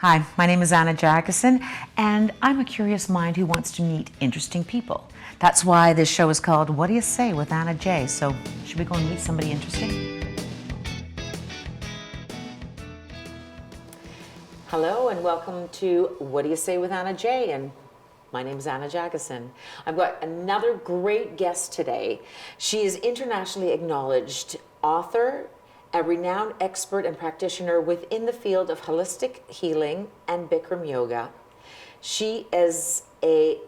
Hi, my name is Jacyszyn, and I'm a curious mind who wants to meet interesting people. That's why this show is called What Do You Say with Anna J. So, should we go and meet somebody interesting? Hello, and welcome to What Do You Say with Anna J. And my name is Jacyszyn. I've got another great guest today. She is internationally acknowledged author, a renowned expert and practitioner within the field of holistic healing and Bikram yoga. She is a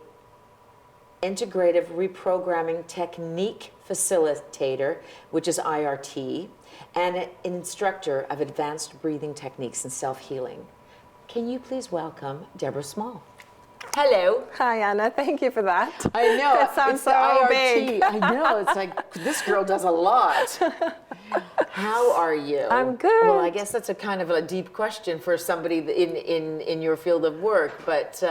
integrative reprogramming technique facilitator, which is IRT, and an instructor of advanced breathing techniques and self-healing. Can you please welcome Deborah Small? Hello. Hi, Anna. Thank you for that. I know. That sounds it's so IRT. big. I know. It's like, this girl does a lot. How are you? I'm good. Well, I guess that's a kind of a deep question for somebody in your field of work, but...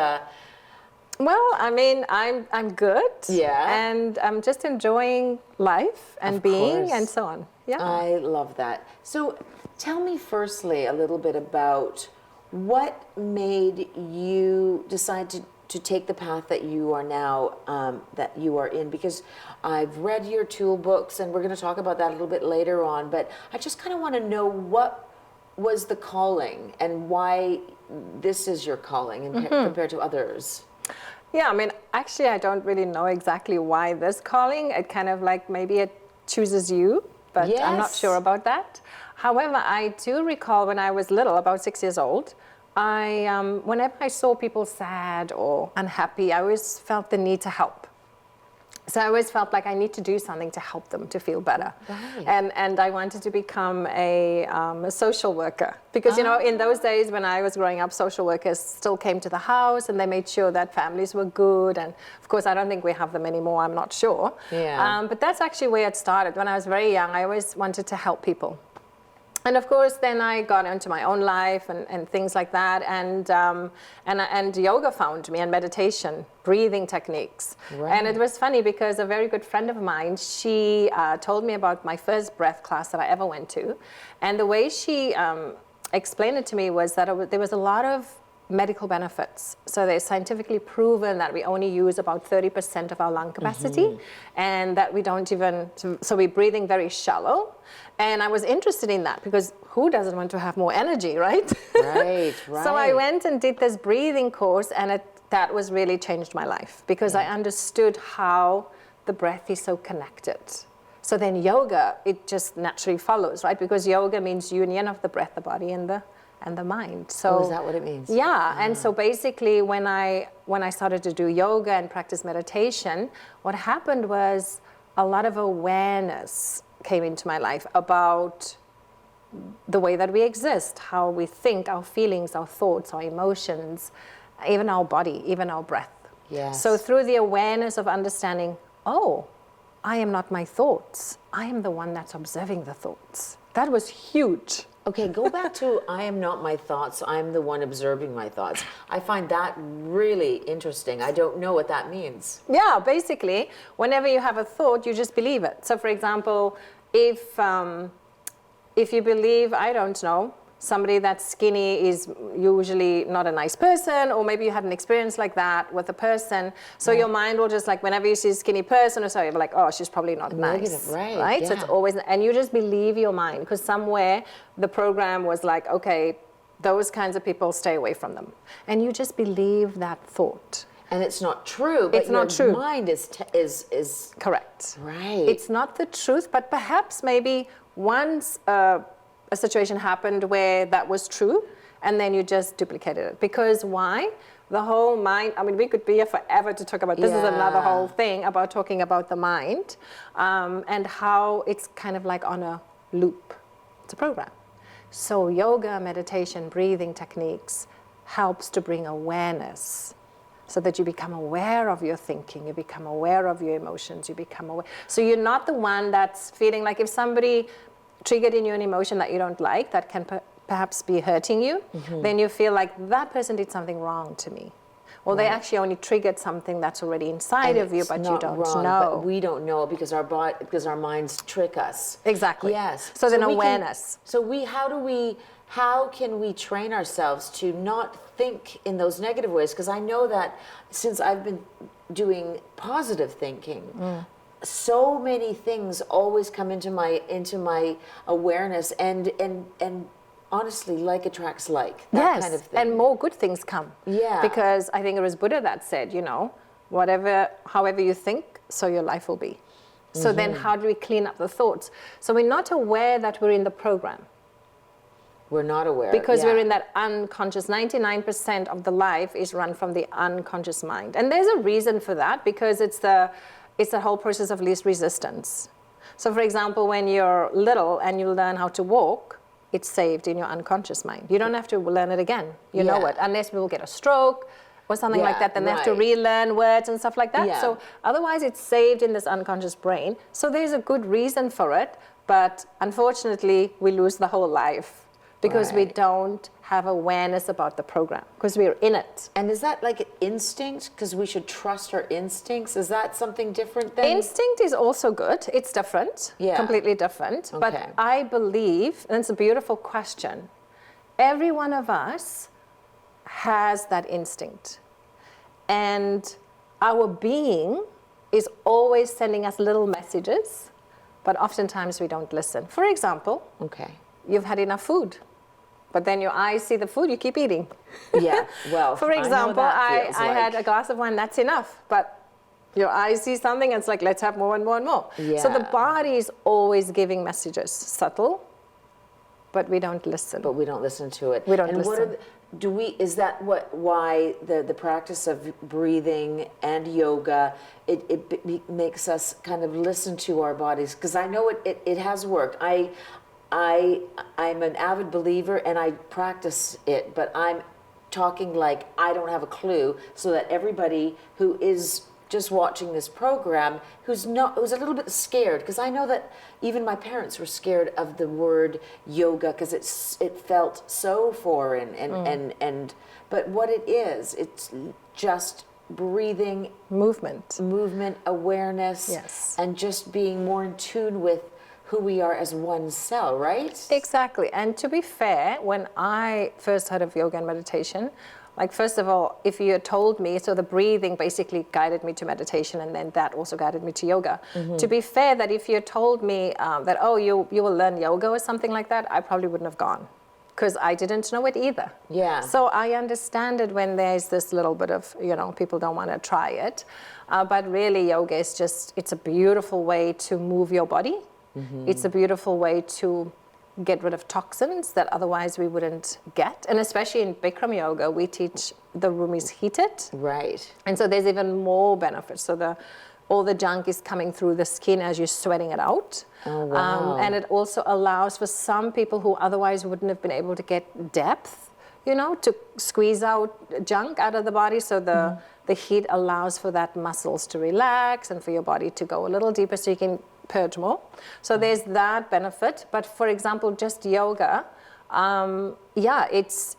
Well, I mean, I'm good. Yeah. And I'm just enjoying life and Of being course. and so on. Yeah. I love that. So tell me firstly a little bit about what made you decide to take the path that you are now, that you are in, because I've read your tool books and we're going to talk about that a little bit later on, but I just kind of want to know what was the calling and why this is your calling compared to others. Yeah, I mean, actually, I don't really know exactly why this calling. It kind of like maybe it chooses you, but I'm not Yes. sure about that. However, I do recall when I was little, about 6 years old, whenever I saw people sad or unhappy, I always felt the need to help. So I always felt like I need to do something to help them to feel better. Right. And I wanted to become a social worker. Because, you know, in those days when I was growing up, social workers still came to the house and they made sure that families were good. And of course, I don't think we have them anymore, I'm not sure. Yeah. But that's actually where it started. When I was very young, I always wanted to help people. And of course, then I got into my own life and things like that, and yoga found me, and meditation, breathing techniques. Right. And it was funny because a very good friend of mine, she told me about my first breath class that I ever went to, and the way she explained it to me was that there was a lot of medical benefits. So they're scientifically proven that we only use about 30% of our lung capacity, and that we don't even, so we're breathing very shallow. And I was interested in that because who doesn't want to have more energy, right? Right, right. So I went and did this breathing course, and that was really changed my life because I understood how the breath is so connected. So then yoga, it just naturally follows, right? Because yoga means union of the breath, the body, and the mind. So is that what it means? Yeah, and so basically when I started to do yoga and practice meditation, what happened was a lot of awareness came into my life about the way that we exist, how we think, our feelings, our thoughts, our emotions, even our body, even our breath. Yes. So through the awareness of understanding, oh, I am not my thoughts. I am the one that's observing the thoughts. That was huge. Okay, go back to I am not my thoughts, I'm the one observing my thoughts. I find that really interesting. I don't know what that means. Yeah, basically, whenever you have a thought, you just believe it. So for example, if you believe, I don't know, somebody that's skinny is usually not a nice person, or maybe you had an experience like that with a person, so your mind will just like, whenever you see a skinny person or so, you're like, oh, she's probably not nice. Right, So it's always, and you just believe your mind, because somewhere the program was like, okay, those kinds of people, stay away from them. And you just believe that thought. And it's not true, but It's not your true. mind is Correct. right. It's not the truth, but perhaps maybe once a situation happened where that was true, and then you just duplicated it. Because why? The whole mind, I mean, we could be here forever to talk about, this is another whole thing about talking about the mind, and how it's kind of like on a loop. It's a program. So yoga, meditation, breathing techniques helps to bring awareness, so that you become aware of your thinking, you become aware of your emotions, you become aware. So you're not the one that's feeling like, if somebody triggered in you an emotion that you don't like, that can perhaps be hurting you, then you feel like that person did something wrong to me. Well, they actually only triggered something that's already inside of you, but you don't know. But we don't know because our minds trick us. Exactly. Yes. So then awareness. How do we how can we train ourselves to not think in those negative ways? Because I know that since I've been doing positive thinking, so many things always come into my awareness, and honestly, like attracts like, that kind of thing. And more good things come. Yeah. Because I think it was Buddha that said, you know, however you think, so your life will be. So then how do we clean up the thoughts? So we're not aware that we're in the program. We're not aware. Because we're in that unconscious. 99% of the life is run from the unconscious mind. And there's a reason for that, because it's the whole process of least resistance. So for example, when you're little and you learn how to walk, it's saved in your unconscious mind. You don't have to learn it again. You know it, unless people get a stroke or something like that, then they have to relearn words and stuff like that. Yeah. So otherwise it's saved in this unconscious brain. So there's a good reason for it, but unfortunately we lose the whole life because we don't have awareness about the program, because we're in it. And is that like an instinct? Because we should trust our instincts. Is that something different than? Instinct is also good. It's different, completely different. But I believe, and it's a beautiful question, every one of us has that instinct. And our being is always sending us little messages, but oftentimes we don't listen. For example, you've had enough food, but then your eyes see the food, you keep eating. Yeah, well, for example, I like. had a glass of wine, that's enough, but your eyes see something, and it's like, let's have more and more and more. Yeah. So the body is always giving messages, subtle, but we don't listen. But we don't listen to it. We don't listen. What are is that why the practice of breathing and yoga, it makes us kind of listen to our bodies? Because I know it has worked. I'm an avid believer and I practice it, but I'm talking like I don't have a clue, so that everybody who is just watching this program, who's a little bit scared, because I know that even my parents were scared of the word yoga because it felt so foreign and but what it is, it's just breathing, movement, awareness, and just being more in tune with who we are as one cell, right? Exactly. And to be fair, when I first heard of yoga and meditation, like, first of all, if you had told me, so the breathing basically guided me to meditation, and then that also guided me to yoga. To be fair, that if you had told me that, oh, you will learn yoga or something like that, I probably wouldn't have gone, because I didn't know it either. Yeah. So I understand it when there's this little bit of, people don't want to try it. But really, yoga is just, it's a beautiful way to move your body. It's a beautiful way to get rid of toxins that otherwise we wouldn't get. And especially in Bikram yoga, we teach the room is heated. Right. And so there's even more benefits. So all the junk is coming through the skin as you're sweating it out. Oh, wow. And it also allows for some people who otherwise wouldn't have been able to get depth, to squeeze out junk out of the body. So the heat allows for that muscles to relax and for your body to go a little deeper so you can purge more. So there's that benefit. But for example, just yoga, it's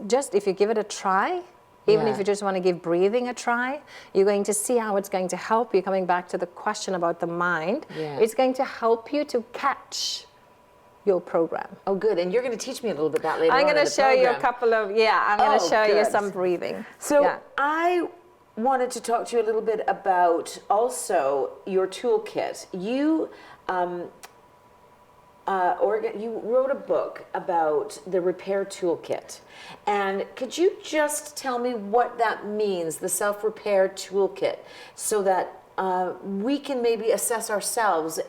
just, if you give it a try, even if you just want to give breathing a try, you're going to see how it's going to help you. Coming back to the question about the mind, it's going to help you to catch your program. Oh, good. And you're going to teach me a little bit that later on. I'm going to show you a couple of, I'm going to show you some breathing. So I wanted to talk to you a little bit about also your toolkit. You you wrote a book about the repair toolkit, and could you just tell me what that means, the self-repair toolkit, so that we can maybe assess ourselves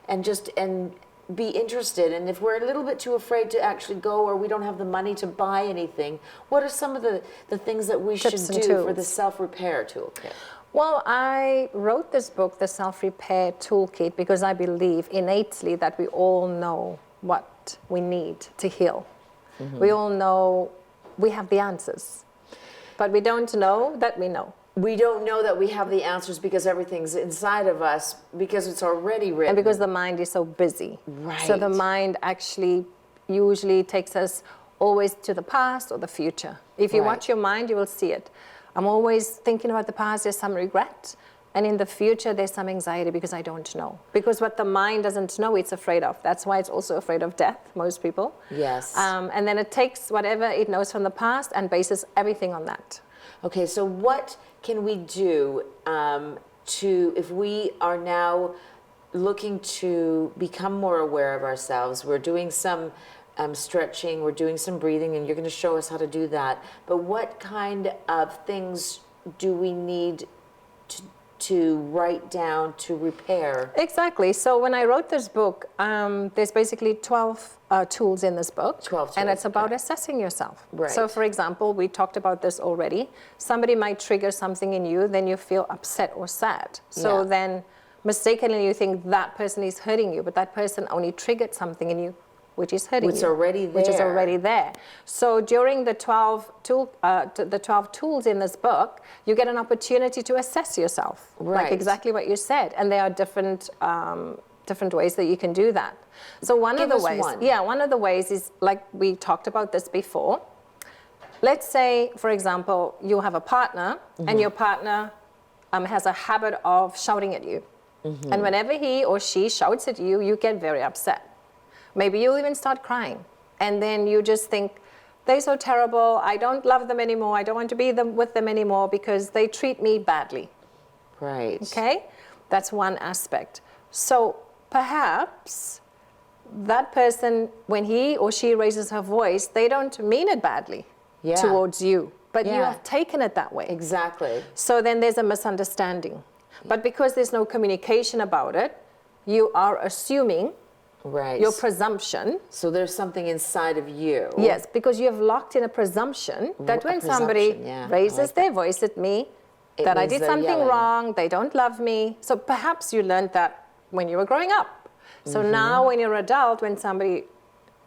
and be interested, and if we're a little bit too afraid to actually go, or we don't have the money to buy anything, what are some of the things that we should do for the self-repair toolkit? Well, I wrote this book, The Self-Repair Toolkit, because I believe innately that we all know what we need to heal. We all know we have the answers, but we don't know that we know. We don't know that we have the answers because everything's inside of us, because it's already written. And because the mind is so busy. Right. So the mind actually usually takes us always to the past or the future. If you watch your mind, you will see it. I'm always thinking about the past, there's some regret. And in the future, there's some anxiety because I don't know. Because what the mind doesn't know, it's afraid of. That's why it's also afraid of death, most people. Yes. And then it takes whatever it knows from the past and bases everything on that. Okay, so what can we do if we are now looking to become more aware of ourselves? We're doing some stretching, we're doing some breathing, and you're going to show us how to do that. But what kind of things do we need to write down to repair? Exactly. So when I wrote this book, there's basically 12 tools in this book. 12 tools. And it's about assessing yourself. Right. So for example, we talked about this already. Somebody might trigger something in you, then you feel upset or sad. So then mistakenly you think that person is hurting you, but that person only triggered something in you which is hurting you. Which is already there. So during the 12 tools in this book, you get an opportunity to assess yourself, right. like exactly what you said, and there are different ways that you can do that. So one of the ways is, like we talked about this before. Let's say, for example, you have a partner, and your partner has a habit of shouting at you, and whenever he or she shouts at you, you get very upset. Maybe you'll even start crying. And then you just think, they're so terrible, I don't love them anymore, I don't want to be with them anymore because they treat me badly. Right. Okay? That's one aspect. So perhaps that person, when he or she raises her voice, they don't mean it badly towards you, but you have taken it that way. Exactly. So then there's a misunderstanding. But because there's no communication about it, you are assuming your presumption. So there's something inside of you. Yes, because you have locked in a presumption that when somebody raises their voice at me, that I did something wrong, they don't love me. So perhaps you learned that when you were growing up. So now when you're an adult, when somebody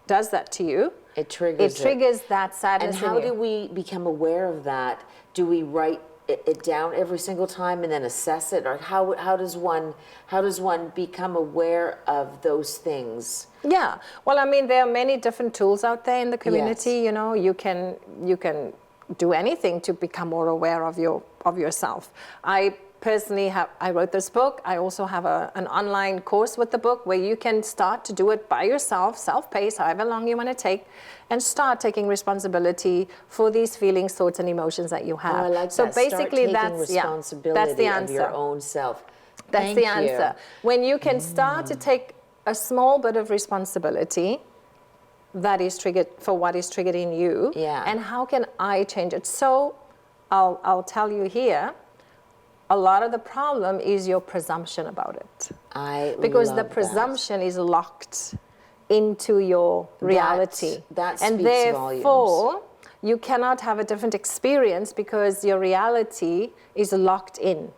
does that to you, it triggers that sadness in you. And how do we become aware of that? Do we write it down every single time and then assess it, or how does one become aware of those things? Yeah, well, I mean, there are many different tools out there in the community. You know, you can do anything to become more aware of yourself. I personally I wrote this book. I also have an online course with the book where you can start to do it by yourself, self-paced, however long you want to take, and start taking responsibility for these feelings, thoughts, and emotions that you have. Oh, I like so that. basically, start taking responsibility that's the answer. of your own self. That's the answer. When you can start to take a small bit of responsibility that is triggered for what is triggered in you, and how can I change it? So I'll tell you here, a lot of the problem is your presumption about it. Because the presumption is locked into your reality. That and speaks therefore, volumes. you cannot have a different experience because your reality is locked in.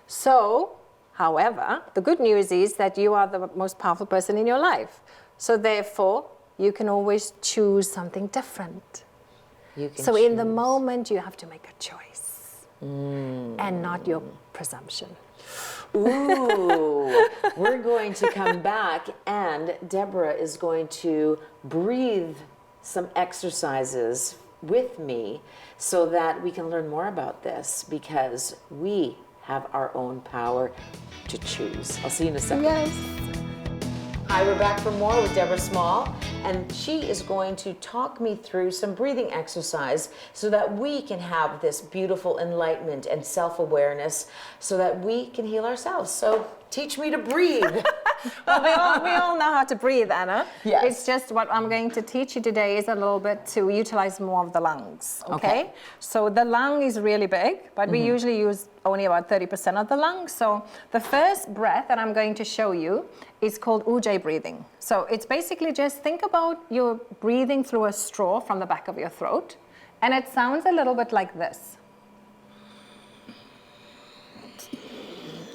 So, however, the good news is that you are the most powerful person in your life. So therefore, you can always choose something different. So in the moment, you have to make a choice. And not your presumption. Ooh, we're going to come back, and Deborah is going to breathe some exercises with me so that we can learn more about this, because we have our own power to choose. I'll see you in a second. Yes. Hi, we're back for more with Deborah Small, and she is going to talk me through some breathing exercise so that we can have this beautiful enlightenment and self-awareness so that we can heal ourselves. So teach me to breathe. Well, we all know how to breathe, Anna. Yes. It's just what I'm going to teach you today is a little bit to utilize more of the lungs, okay? So the lung is really big, but we usually use only about 30% of the lung. So the first breath that I'm going to show you is called Ujjayi breathing. So it's basically just think about you breathing through a straw from the back of your throat, and it sounds a little bit like this.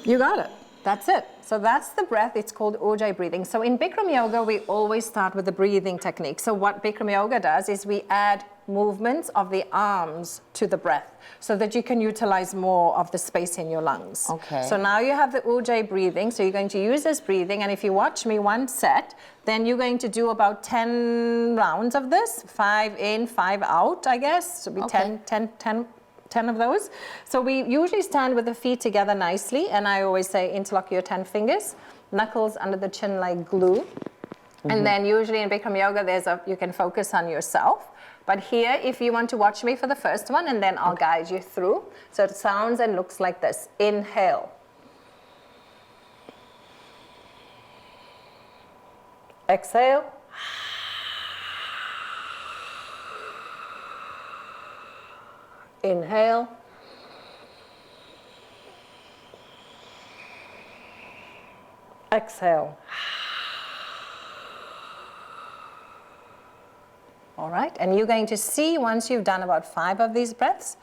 You got it. That's it. So that's the breath. It's called Ujjayi breathing. So in Bikram yoga, we always start with the breathing technique. So what Bikram yoga does is we add movements of the arms to the breath so that you can utilize more of the space in your lungs. Okay. So now you have the Ujjayi breathing. So you're going to use this breathing. And if you watch me one set, then you're going to do about 10 rounds of this. 5 in, 5 out, I guess. So it'll be 10 10 of those. So we usually stand with the feet together nicely, and I always say interlock your 10 fingers, knuckles under the chin like glue. And then usually in Bikram yoga, you can focus on yourself. But here, if you want to watch me for the first one, and then I'll guide you through. So it sounds and looks like this. Inhale. Exhale. Inhale. Exhale. All right, and you're going to see once you've done about 5 of these breaths,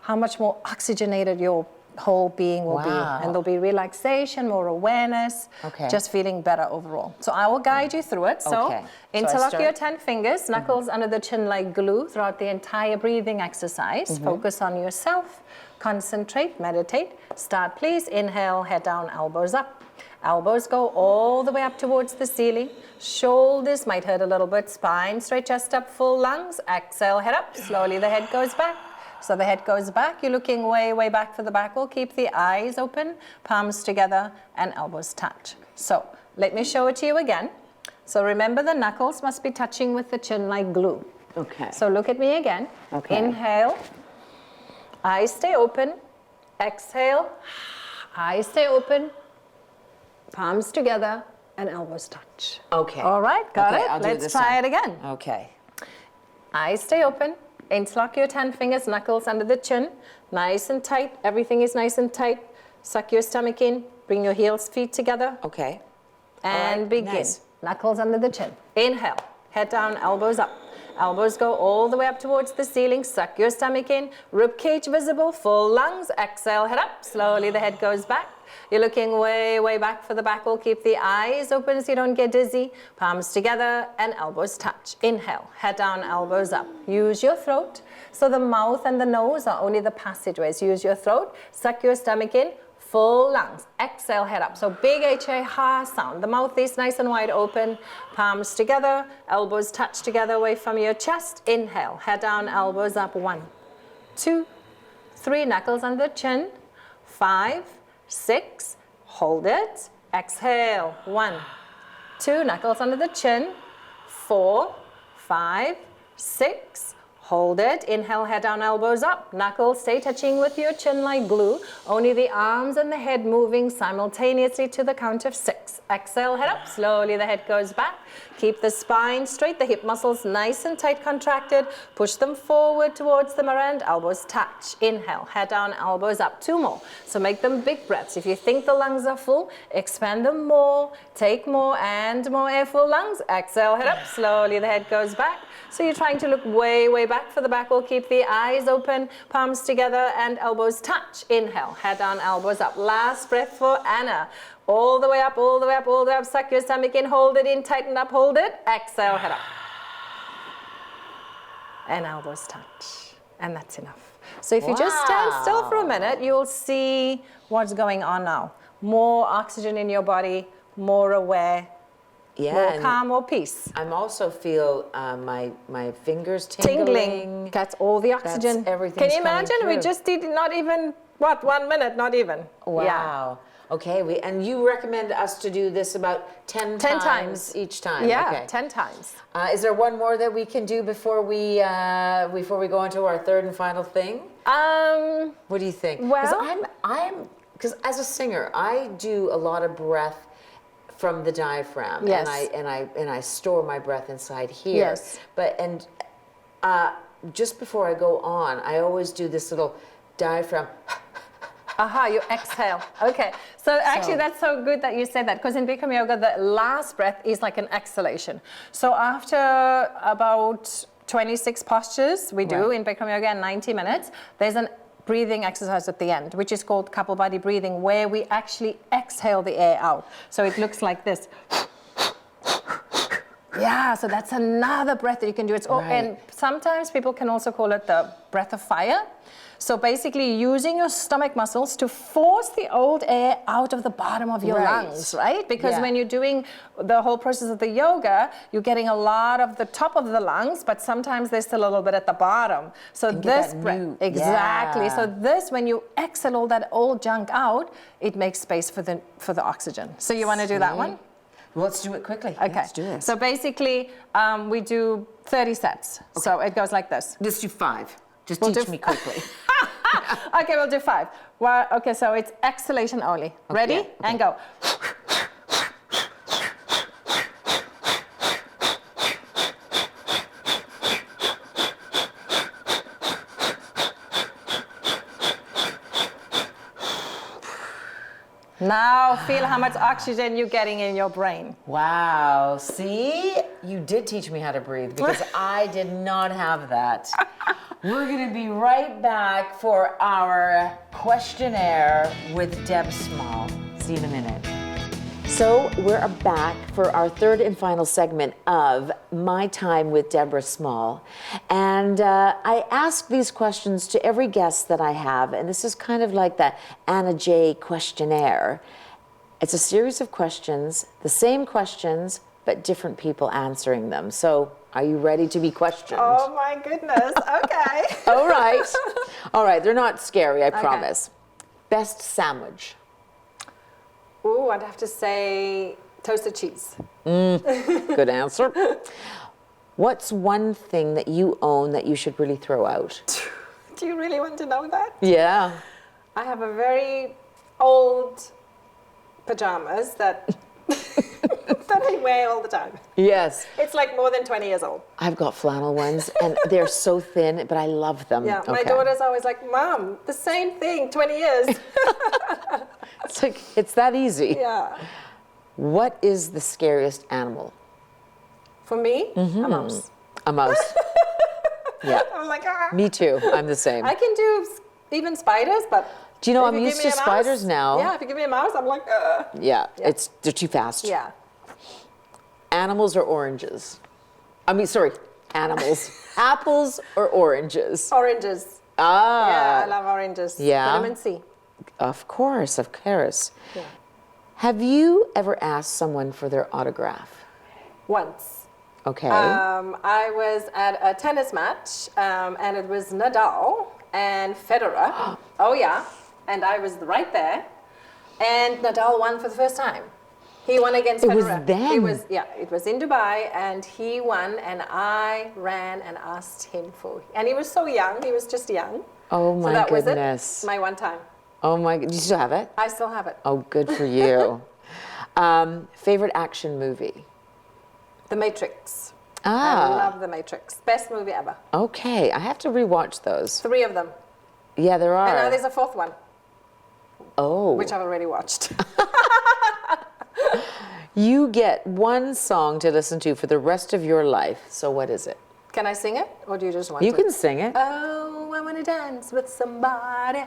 how much more oxygenated your whole being will be. And there'll be relaxation, more awareness, just feeling better overall. So I will guide you through it. So interlock your 10 fingers, knuckles under the chin like glue throughout the entire breathing exercise. Focus on yourself, concentrate, meditate. Start please, inhale, head down, elbows up. Elbows go all the way up towards the ceiling. Shoulders might hurt a little bit. Spine straight, chest up, full lungs. Exhale, head up. Slowly the head goes back. So the head goes back. You're looking way, way back for the back. We'll keep the eyes open, palms together, and elbows touch. So let me show it to you again. So remember the knuckles must be touching with the chin like glue. Okay. So look at me again. Okay. Inhale. Eyes stay open. Exhale. Eyes stay open. Palms together and elbows touch. Okay. All right, got it? I'll Let's try it again. Okay. Eyes stay open. Interlock your 10 fingers, knuckles under the chin. Nice and tight. Everything is nice and tight. Suck your stomach in. Bring your heels, feet together. Okay. And begin. Nice. Knuckles under the chin. Inhale. Head down, elbows up. Elbows go all the way up towards the ceiling. Suck your stomach in. Rib cage visible. Full lungs. Exhale, head up. Slowly the head goes back. You're looking way, way back for the back. We'll keep the eyes open so you don't get dizzy. Palms together and elbows touch. Inhale, head down, elbows up. Use your throat. So the mouth and the nose are only the passageways. Use your throat. Suck your stomach in. Full lungs. Exhale, head up. So big H-A-ha sound. The mouth is nice and wide open. Palms together. Elbows touch together away from your chest. Inhale, head down, elbows up. 1, 2, 3. Knuckles under the chin. 5, 6, hold it, exhale, 1, 2, knuckles under the chin, 4, 5, 6, hold it, inhale, head down, elbows up, knuckles stay touching with your chin like glue, only the arms and the head moving simultaneously to the count of 6. Exhale, head up, slowly the head goes back. Keep the spine straight, the hip muscles nice and tight contracted. Push them forward towards the mirror and elbows touch. Inhale, head down, elbows up. 2 more. So make them big breaths. If you think the lungs are full, expand them more. Take more and more air, full lungs. Exhale, head up, slowly the head goes back. So you're trying to look way, way back for the back. We'll keep the eyes open, palms together and elbows touch. Inhale, head down, elbows up. Last breath for Anna. All the way up, all the way up, all the way up. Suck your stomach in, hold it in, tighten up, hold it. Exhale, head up. And elbows touch. And that's enough. So if you just stand still for a minute, you'll see what's going on now. More oxygen in your body, more aware, more calm, more peace. I also feel my fingers tingling. That's all the oxygen. That's everything. Can you imagine? We just did not even, 1 minute, not even. Wow. Yeah. Okay, and you recommend us to do this about 10 times each time? Yeah, okay. 10 times. Is there one more that we can do before we go into our third and final thing? What do you think? Well, because as a singer, I do a lot of breath from the diaphragm, yes. and I store my breath inside here. Yes. But just before I go on, I always do this little diaphragm. Aha, you exhale. Okay. So actually that's so good that you said that, because in Bikram yoga, the last breath is like an exhalation. So after about 26 postures we do in Bikram yoga in 90 minutes, there's an breathing exercise at the end, which is called couple body breathing, where we actually exhale the air out. So it looks like this. Yeah, so that's another breath that you can do. And sometimes people can also call it the breath of fire. So basically using your stomach muscles to force the old air out of the bottom of your lungs, right? Because when you're doing the whole process of the yoga, you're getting a lot of the top of the lungs, but sometimes there's still a little bit at the bottom. So this breath, exactly. So this, when you exhale all that old junk out, it makes space for the oxygen. So you want to do that one? Well, let's do it quickly. Okay. Let's do it. So basically, we do 30 sets. Okay. So it goes like this. Let's do 5. Just teach me quickly. Okay, we'll do 5. Well, okay, so it's exhalation only. Ready? Okay. And go. Now feel how much oxygen you're getting in your brain. Wow. See? You did teach me how to breathe because I did not have that. We're going to be right back for our questionnaire with Deb Small. See you in a minute. So we're back for our third and final segment of My Time with Deborah Small. And I ask these questions to every guest that I have, and this is kind of like the Anna J questionnaire. It's a series of questions, the same questions, but different people answering them. So are you ready to be questioned? Oh my goodness, okay. All right. All right, they're not scary, I promise. Best sandwich? Ooh, I'd have to say toasted cheese. Good answer. What's one thing that you own that you should really throw out? Do you really want to know that? Yeah. I have a very old pajamas that that I wear all the time. Yes. It's like more than 20 years old. I've got flannel ones, and they're so thin, but I love them. Yeah, my daughter's always like, Mom, the same thing, 20 years. It's like, it's that easy. Yeah. What is the scariest animal? For me, a mouse. A mouse. Yeah. I'm like, ah. Me too. I'm the same. I can do even spiders, but do you know I'm used to spiders now? Yeah, if you give me a mouse, I'm like, yeah, they're too fast. Yeah. Animals or oranges? I mean, sorry, animals. Apples or oranges? Oranges. Ah. Yeah, I love oranges. Yeah. Vitamin C. Of course, of course. Yeah. Have you ever asked someone for their autograph? Once. Okay. I was at a tennis match, and it was Nadal and Federer. Oh yeah, and I was right there, and Nadal won for the first time. He won against Federer. It was then? It was in Dubai, and he won, and I ran and asked him for, and he was so young, he was just young. Oh my so that goodness. Was it, my one time. Oh my, do you still have it? I still have it. Oh, good for you. Favorite action movie? The Matrix. Ah. I love The Matrix. Best movie ever. Okay, I have to rewatch those. 3 of them. Yeah, there are. And now there's a 4th one. Oh. Which I've already watched. You get one song to listen to for the rest of your life. So what is it? Can I sing it, or do you just want to? You can sing it. Oh, I want to dance with somebody.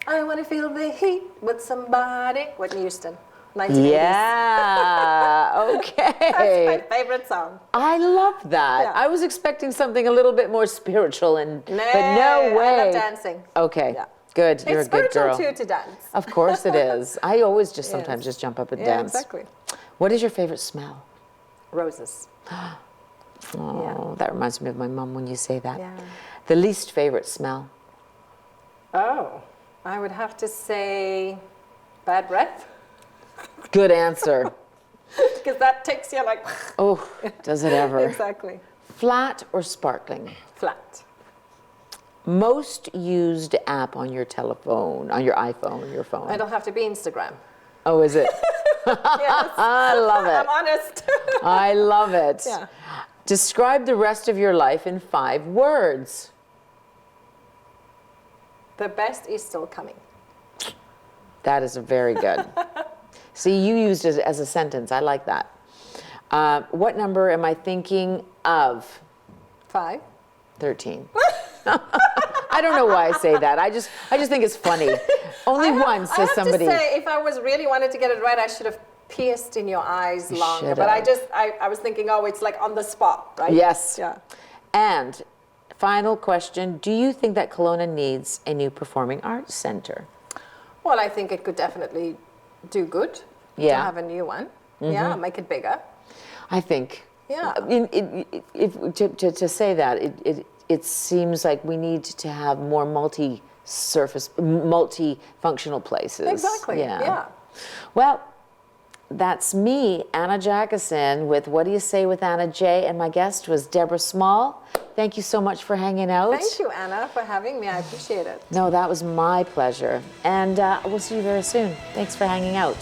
I want to feel the heat with somebody. Whitney Houston, 1980s. Yeah, okay. That's my favorite song. I love that. Yeah. I was expecting something a little bit more spiritual, but no I way. love dancing. Okay, Yeah. good. You're It's a good girl. spiritual too to dance. Of course it is. I always just sometimes just jump up and Yeah, dance. exactly. What is your favorite smell? Roses. Oh, that reminds me of my mom when you say that. Yeah. The least favorite smell? Oh, I would have to say bad breath. Good answer. Because that takes you like... Oh, does it ever? Exactly. Flat or sparkling? Flat. Most used app on your telephone, on your iPhone, your phone? It'll have to be Instagram. Oh, is it? Yes. I love it. I'm honest. I love it. Yeah. Describe the rest of your life in 5 words. The best is still coming. That is very good. See, you used it as a sentence. I like that. What number am I thinking of? 5. 13. I don't know why I say that. I just think it's funny. Only once says somebody. I have to say, if I was really wanted to get it right, I should have pierced in your eyes You longer. should But have. I was thinking, oh, it's like on the spot, right? Yes. Yeah. And final question, do you think that Kelowna needs a new performing arts center? Well, I think it could definitely do good to Yeah. have a new one. Yeah, make it bigger. I think. Yeah. To say that, it seems like we need to have more multi-functional places. Exactly. Yeah. Well, that's me, Anna Jacyszyn, with What Do You Say with Anna J, and my guest was Deborah Small. Thank you so much for hanging out. Thank you, Anna, for having me. I appreciate it. No, that was my pleasure. And we'll see you very soon. Thanks for hanging out.